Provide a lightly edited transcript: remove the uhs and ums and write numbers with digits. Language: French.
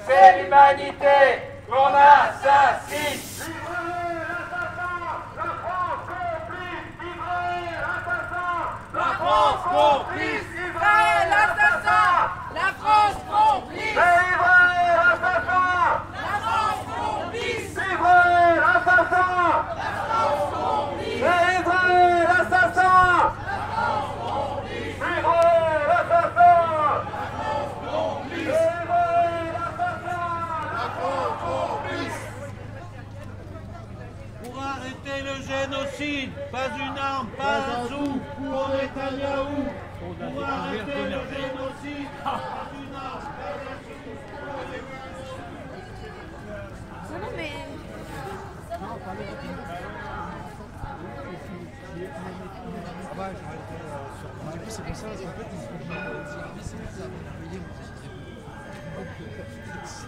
c'est l'humanité qu'on assassine. La France complice, Israël assassin. La France complice, Israël assassin. La France complice, Israël assassin. La France complice, Israël assassin. La France complice, Israël assassin. La France complice, Israël assassin. La France complice. Pour arrêter le génocide, pas une arme, pas un sou pour Netanyahou. Pour arrêter le génocide, pas une arme, pas un sou pour Non, non, mais... Du coup, c'est pour ça, en fait, ils se